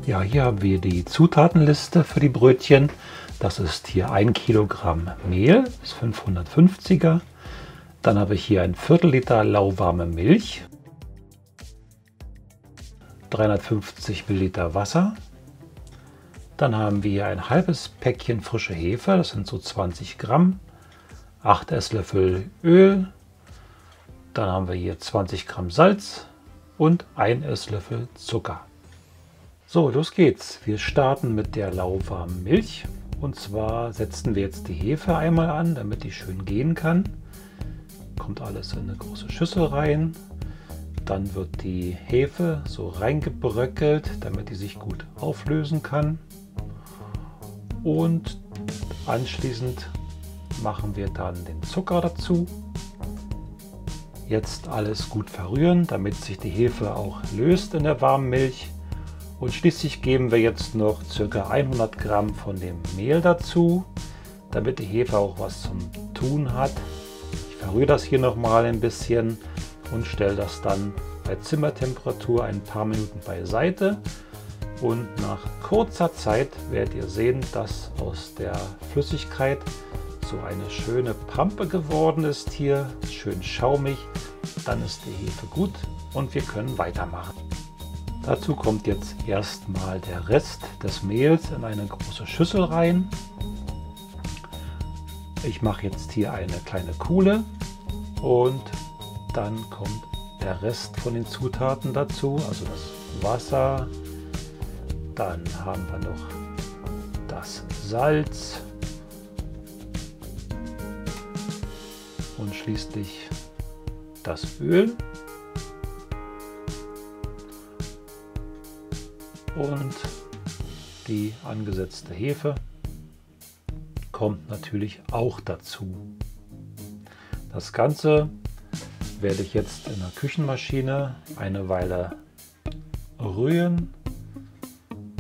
Ja, hier haben wir die Zutatenliste für die Brötchen. Das ist hier 1 Kilogramm Mehl, das 550er. Dann habe ich hier ein Viertel Liter lauwarme Milch, 350 Milliliter Wasser. Dann haben wir hier ein halbes Päckchen frische Hefe, das sind so 20 Gramm, 8 Esslöffel Öl. Dann haben wir hier 20 Gramm Salz und 1 Esslöffel Zucker. So, los geht's. Wir starten mit der lauwarmen Milch. Und zwar setzen wir jetzt die Hefe einmal an, damit die schön gehen kann. Kommt alles in eine große Schüssel rein. Dann wird die Hefe so reingebröckelt, damit die sich gut auflösen kann. Und anschließend machen wir dann den Zucker dazu. Jetzt alles gut verrühren, damit sich die Hefe auch löst in der warmen Milch. Und schließlich geben wir jetzt noch ca. 100 Gramm von dem Mehl dazu, damit die Hefe auch was zum Tun hat. Ich verrühre das hier nochmal ein bisschen und stelle das dann bei Zimmertemperatur ein paar Minuten beiseite. Und nach kurzer Zeit werdet ihr sehen, dass aus der Flüssigkeit so eine schöne Pampe geworden ist hier, schön schaumig. Dann ist die Hefe gut und wir können weitermachen. Dazu kommt jetzt erstmal der Rest des Mehls in eine große Schüssel rein. Ich mache jetzt hier eine kleine Kuhle und dann kommt der Rest von den Zutaten dazu, also das Wasser. Dann haben wir noch das Salz und schließlich das Öl. Und die angesetzte Hefe kommt natürlich auch dazu. Das Ganze werde ich jetzt in der Küchenmaschine eine Weile rühren.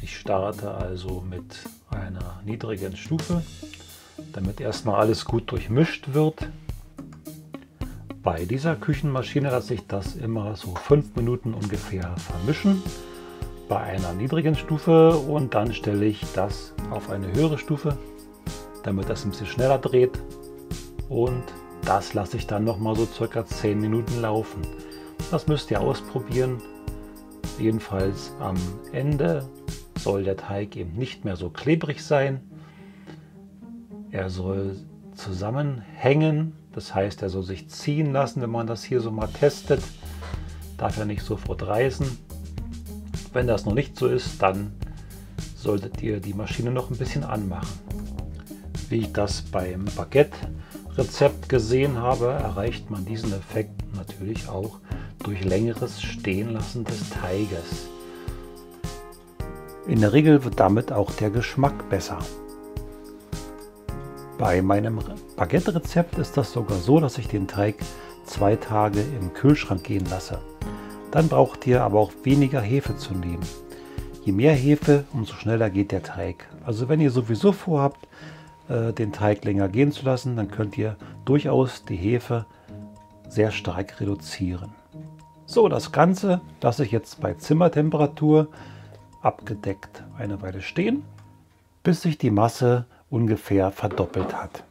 Ich starte also mit einer niedrigen Stufe, damit erstmal alles gut durchmischt wird. Bei dieser Küchenmaschine lasse ich das immer so 5 Minuten ungefähr vermischen. Bei einer niedrigen Stufe und dann stelle ich das auf eine höhere Stufe, damit das ein bisschen schneller dreht, und das lasse ich dann noch mal so circa 10 Minuten laufen. Das müsst ihr ausprobieren. Jedenfalls am Ende soll der Teig eben nicht mehr so klebrig sein. Er soll zusammenhängen, das heißt, er soll sich ziehen lassen, wenn man das hier so mal testet. Darf er nicht sofort reißen. Wenn das noch nicht so ist, dann solltet ihr die Maschine noch ein bisschen anmachen. Wie ich das beim Baguette-Rezept gesehen habe, erreicht man diesen Effekt natürlich auch durch längeres Stehenlassen des Teiges. In der Regel wird damit auch der Geschmack besser. Bei meinem Baguette-Rezept ist das sogar so, dass ich den Teig 2 Tage im Kühlschrank gehen lasse. Dann braucht ihr aber auch weniger Hefe zu nehmen. Je mehr Hefe, umso schneller geht der Teig. Also wenn ihr sowieso vorhabt, den Teig länger gehen zu lassen, dann könnt ihr durchaus die Hefe sehr stark reduzieren. So, das Ganze lasse ich jetzt bei Zimmertemperatur abgedeckt eine Weile stehen, bis sich die Masse ungefähr verdoppelt hat.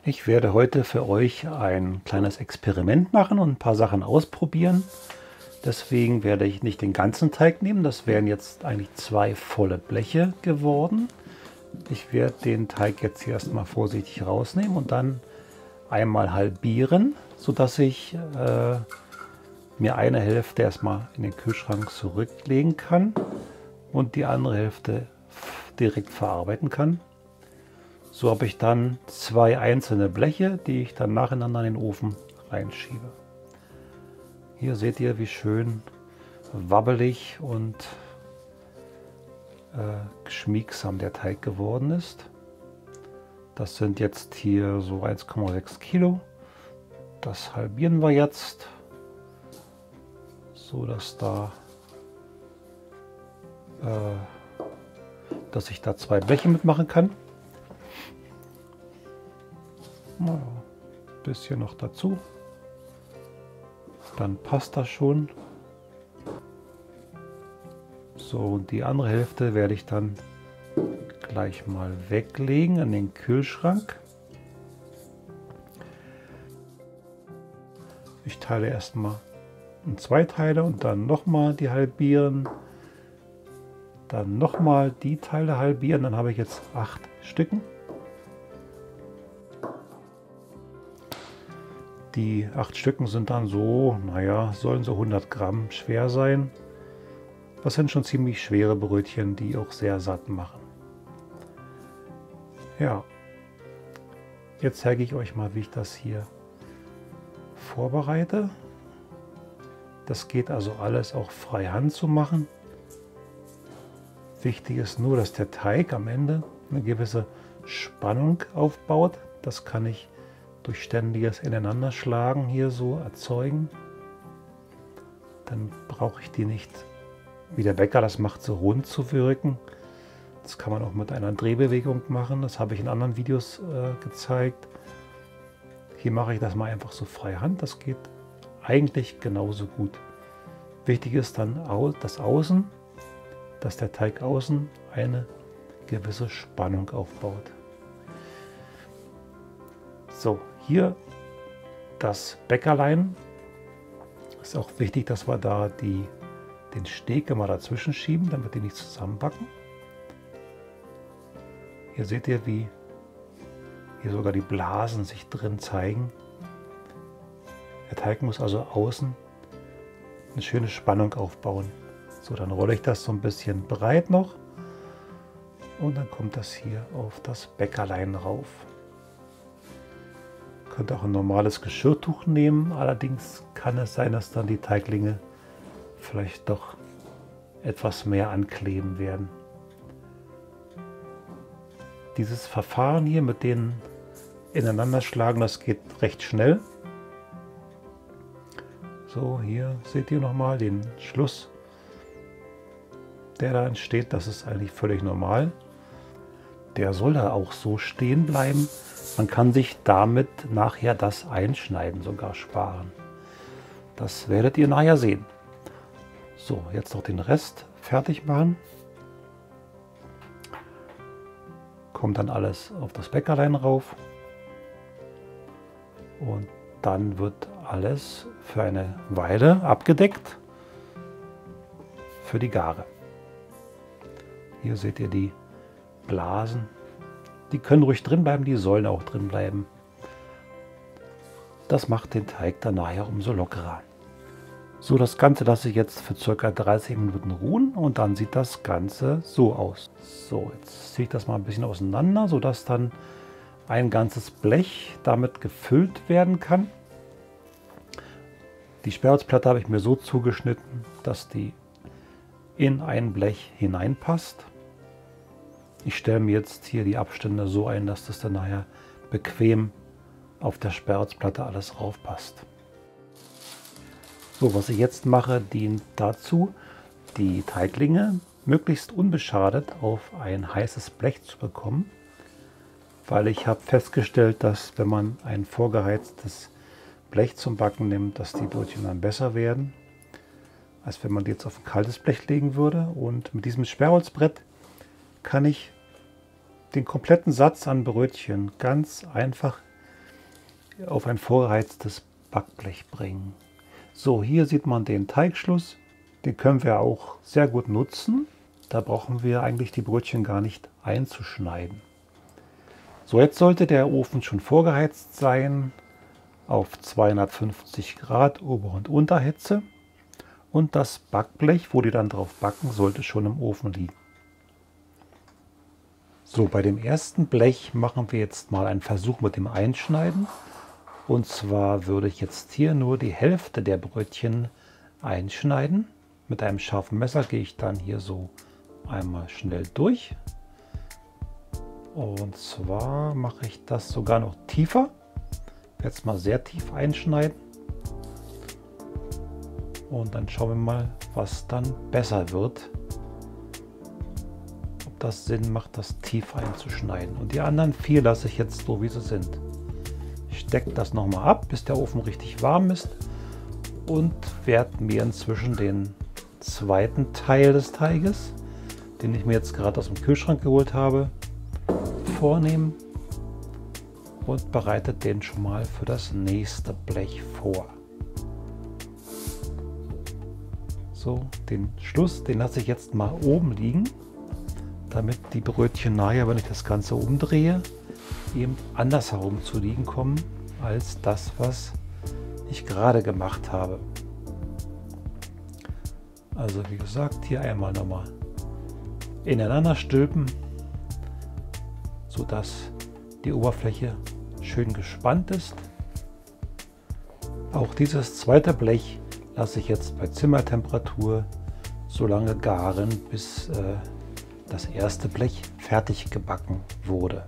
Ich werde heute für euch ein kleines Experiment machen und ein paar Sachen ausprobieren. Deswegen werde ich nicht den ganzen Teig nehmen. Das wären jetzt eigentlich 2 volle Bleche geworden. Ich werde den Teig jetzt hier erstmal vorsichtig rausnehmen und dann einmal halbieren, sodass ich mir eine Hälfte erstmal in den Kühlschrank zurücklegen kann und die andere Hälfte direkt verarbeiten kann. So habe ich dann 2 einzelne Bleche, die ich dann nacheinander in den Ofen reinschiebe. Hier seht ihr, wie schön wabbelig und geschmiegsam der Teig geworden ist. Das sind jetzt hier so 1,6 Kilo. Das halbieren wir jetzt, so dass dass ich da 2 Bleche mitmachen kann. Ein bisschen noch dazu. Dann passt das schon. So, und die andere Hälfte werde ich dann gleich mal weglegen in den Kühlschrank. Ich teile erstmal in 2 Teile und dann nochmal die halbieren. Dann nochmal die Teile halbieren. Dann habe ich jetzt 8 Stücken. Die 8 Stücken sind dann so, naja, sollen so 100 Gramm schwer sein. Das sind schon ziemlich schwere Brötchen, die auch sehr satt machen. Ja, jetzt zeige ich euch mal, wie ich das hier vorbereite. Das geht also alles auch freihand zu machen. Wichtig ist nur, dass der Teig am Ende eine gewisse Spannung aufbaut. Das kann ich durch ständiges Ineinanderschlagen hier so erzeugen. Dann brauche ich die nicht, wie der Bäcker das macht, so rund zu wirken. Das kann man auch mit einer Drehbewegung machen. Das habe ich in anderen Videos gezeigt. Hier mache ich das mal einfach so freihand. Das geht eigentlich genauso gut. Wichtig ist dann das Außen, dass der Teig außen eine gewisse Spannung aufbaut. So, hier das Bäckerlein. Ist auch wichtig, dass wir da den Steg immer dazwischen schieben, damit die nicht zusammenbacken. Hier seht ihr, wie hier sogar die Blasen sich drin zeigen. Der Teig muss also außen eine schöne Spannung aufbauen. So, dann rolle ich das so ein bisschen breit noch und dann kommt das hier auf das Bäckerlein rauf. Ihr könnt auch ein normales Geschirrtuch nehmen, allerdings kann es sein, dass dann die Teiglinge vielleicht doch etwas mehr ankleben werden. Dieses Verfahren hier mit den Ineinanderschlagen, das geht recht schnell. So, hier seht ihr nochmal den Schluss, der da entsteht. Das ist eigentlich völlig normal. Der soll da auch so stehen bleiben. Man kann sich damit nachher das Einschneiden sogar sparen. Das werdet ihr nachher sehen. So, jetzt noch den Rest fertig machen. Kommt dann alles auf das Bäckerlein rauf. Und dann wird alles für eine Weile abgedeckt für die Gare. Hier seht ihr die Blasen. Die können ruhig drin bleiben, die sollen auch drin bleiben. Das macht den Teig dann nachher umso lockerer. So, das Ganze lasse ich jetzt für ca. 30 Minuten ruhen und dann sieht das Ganze so aus. So, jetzt ziehe ich das mal ein bisschen auseinander, sodass dann ein ganzes Blech damit gefüllt werden kann. Die Sperrholzplatte habe ich mir so zugeschnitten, dass die in ein Blech hineinpasst. Ich stelle mir jetzt hier die Abstände so ein, dass das dann nachher bequem auf der Sperrholzplatte alles raufpasst. So, was ich jetzt mache, dient dazu, die Teiglinge möglichst unbeschadet auf ein heißes Blech zu bekommen, weil ich habe festgestellt, dass wenn man ein vorgeheiztes Blech zum Backen nimmt, dass die Brötchen dann besser werden, als wenn man die jetzt auf ein kaltes Blech legen würde. Und mit diesem Sperrholzbrett kann ich den kompletten Satz an Brötchen ganz einfach auf ein vorgeheiztes Backblech bringen. So, hier sieht man den Teigschluss. Den können wir auch sehr gut nutzen. Da brauchen wir eigentlich die Brötchen gar nicht einzuschneiden. So, jetzt sollte der Ofen schon vorgeheizt sein auf 250 Grad Ober- und Unterhitze. Und das Backblech, wo die dann drauf backen, sollte schon im Ofen liegen. So, bei dem ersten Blech machen wir jetzt mal einen Versuch mit dem Einschneiden. Und zwar würde ich jetzt hier nur die Hälfte der Brötchen einschneiden. Mit einem scharfen Messer gehe ich dann hier so einmal schnell durch. Und zwar mache ich das sogar noch tiefer. Jetzt mal sehr tief einschneiden. Und dann schauen wir mal, was dann besser wird. Ob das Sinn macht, das tief einzuschneiden. Und die anderen 4 lasse ich jetzt so, wie sie sind. Ich decke das nochmal ab, bis der Ofen richtig warm ist. Und werde mir inzwischen den zweiten Teil des Teiges, den ich mir jetzt gerade aus dem Kühlschrank geholt habe, vornehmen und bereitet den schon mal für das nächste Blech vor. So, den Schluss, den lasse ich jetzt mal oben liegen, damit die Brötchen nachher, wenn ich das Ganze umdrehe, eben andersherum zu liegen kommen als das, was ich gerade gemacht habe. Also wie gesagt, hier einmal nochmal ineinander stülpen, sodass die Oberfläche schön gespannt ist. Auch dieses zweite Blech lasse ich jetzt bei Zimmertemperatur so lange garen, bis das erste Blech fertig gebacken wurde.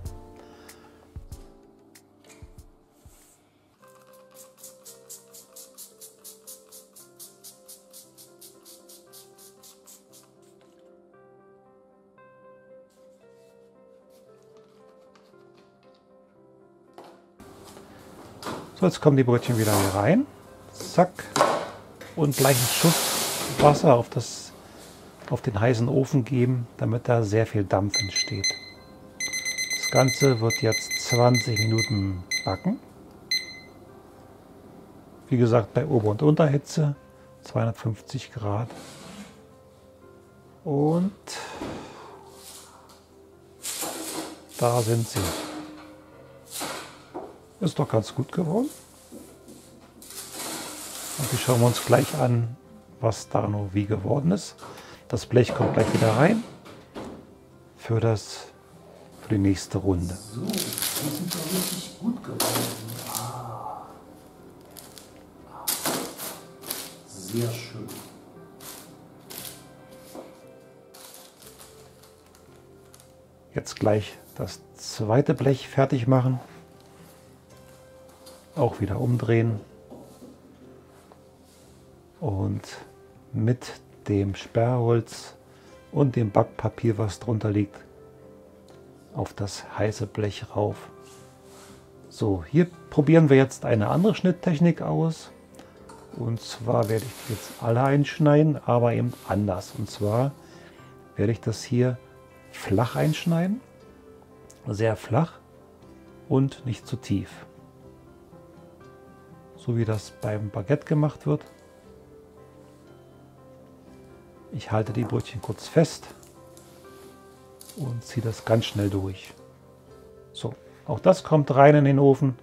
So, jetzt kommen die Brötchen wieder hier rein. Zack. Und gleich einen Schuss Wasser auf den heißen Ofen geben, damit da sehr viel Dampf entsteht. Das Ganze wird jetzt 20 Minuten backen. Wie gesagt, bei Ober- und Unterhitze, 250 Grad. Und da sind sie. Ist doch ganz gut geworden. Und die schauen wir uns gleich an, was da noch wie geworden ist. Das Blech kommt gleich wieder rein für die nächste Runde. So, die sind doch richtig gut geworden. Sehr schön. Jetzt gleich das zweite Blech fertig machen. Auch wieder umdrehen. Und mit dem Sperrholz und dem Backpapier, was drunter liegt, auf das heiße Blech rauf. So, hier probieren wir jetzt eine andere Schnitttechnik aus. Und zwar werde ich die jetzt alle einschneiden, aber eben anders. Und zwar werde ich das hier flach einschneiden, sehr flach und nicht zu tief. So wie das beim Baguette gemacht wird. Ich halte die Brötchen kurz fest und ziehe das ganz schnell durch. So, auch das kommt rein in den Ofen.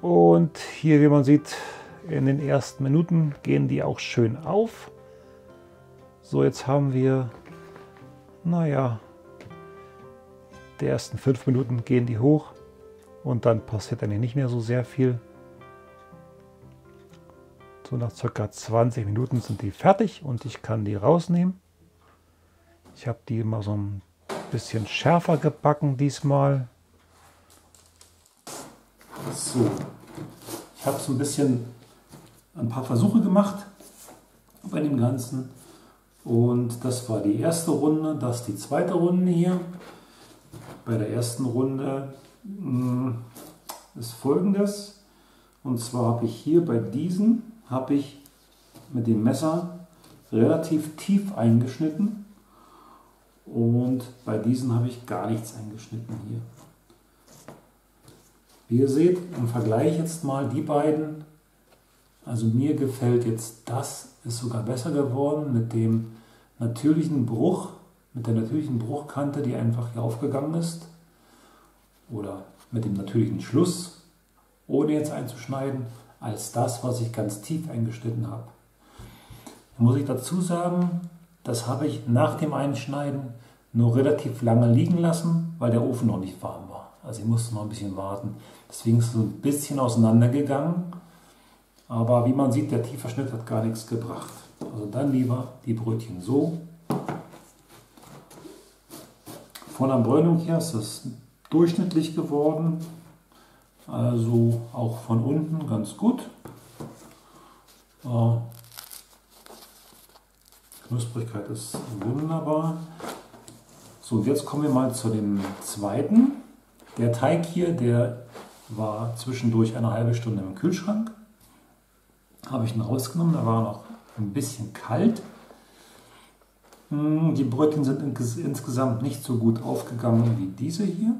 Und hier, wie man sieht, in den ersten Minuten gehen die auch schön auf. So, jetzt haben wir, naja, die ersten 5 Minuten gehen die hoch und dann passiert eigentlich nicht mehr so sehr viel. So nach ca. 20 Minuten sind die fertig und ich kann die rausnehmen. Ich habe die mal so ein bisschen schärfer gebacken diesmal. So, ich habe so ein paar Versuche gemacht bei dem Ganzen. Und das war die erste Runde, das ist die zweite Runde hier. Bei der ersten Runde ist Folgendes. Und zwar habe ich hier bei diesen mit dem Messer relativ tief eingeschnitten und bei diesen habe ich gar nichts eingeschnitten hier. Wie ihr seht, im Vergleich jetzt mal die beiden, also mir gefällt jetzt das, ist sogar besser geworden mit dem natürlichen Bruch, mit der natürlichen Bruchkante, die einfach hier aufgegangen ist, oder mit dem natürlichen Schluss, ohne jetzt einzuschneiden, als das, was ich ganz tief eingeschnitten habe. Da muss ich dazu sagen, das habe ich nach dem Einschneiden nur relativ lange liegen lassen, weil der Ofen noch nicht warm war. Also ich musste noch ein bisschen warten. Deswegen ist es so ein bisschen auseinandergegangen. Aber wie man sieht, der tiefe Schnitt hat gar nichts gebracht. Also dann lieber die Brötchen so. Von der Bräunung her ist das durchschnittlich geworden. Also auch von unten ganz gut. Knusprigkeit ist wunderbar. So, und jetzt kommen wir mal zu dem zweiten. Der Teig hier, der war zwischendurch eine halbe Stunde im Kühlschrank. Habe ich ihn rausgenommen, da war noch ein bisschen kalt. Die Brötchen sind insgesamt nicht so gut aufgegangen wie diese hier.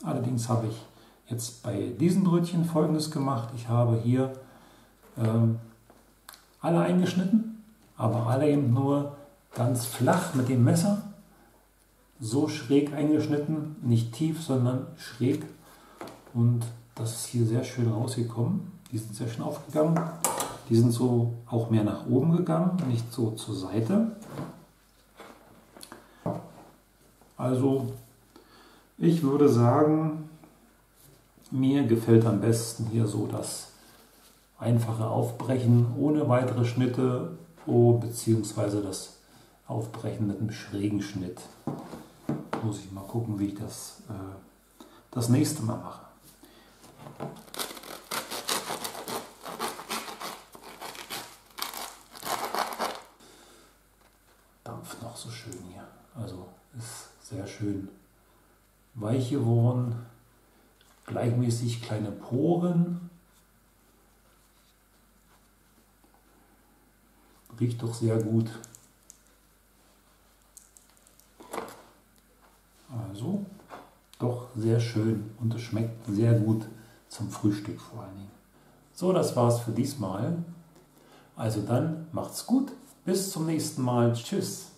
Allerdings habe ich jetzt bei diesen Brötchen Folgendes gemacht. Ich habe hier alle eingeschnitten, aber alle eben nur ganz flach mit dem Messer. So schräg eingeschnitten, nicht tief, sondern schräg. Und das ist hier sehr schön rausgekommen. Die sind sehr schön aufgegangen. Die sind so auch mehr nach oben gegangen, nicht so zur Seite. Also ich würde sagen, mir gefällt am besten hier so das einfache Aufbrechen ohne weitere Schnitte beziehungsweise das Aufbrechen mit einem schrägen Schnitt. Muss ich mal gucken, wie ich das nächste Mal mache. Dampft noch so schön hier. Also ist sehr schön weich geworden. Gleichmäßig kleine Poren. Riecht doch sehr gut. Also doch sehr schön und es schmeckt sehr gut zum Frühstück vor allen Dingen. So, das war's für diesmal. Also dann macht's gut. Bis zum nächsten Mal. Tschüss.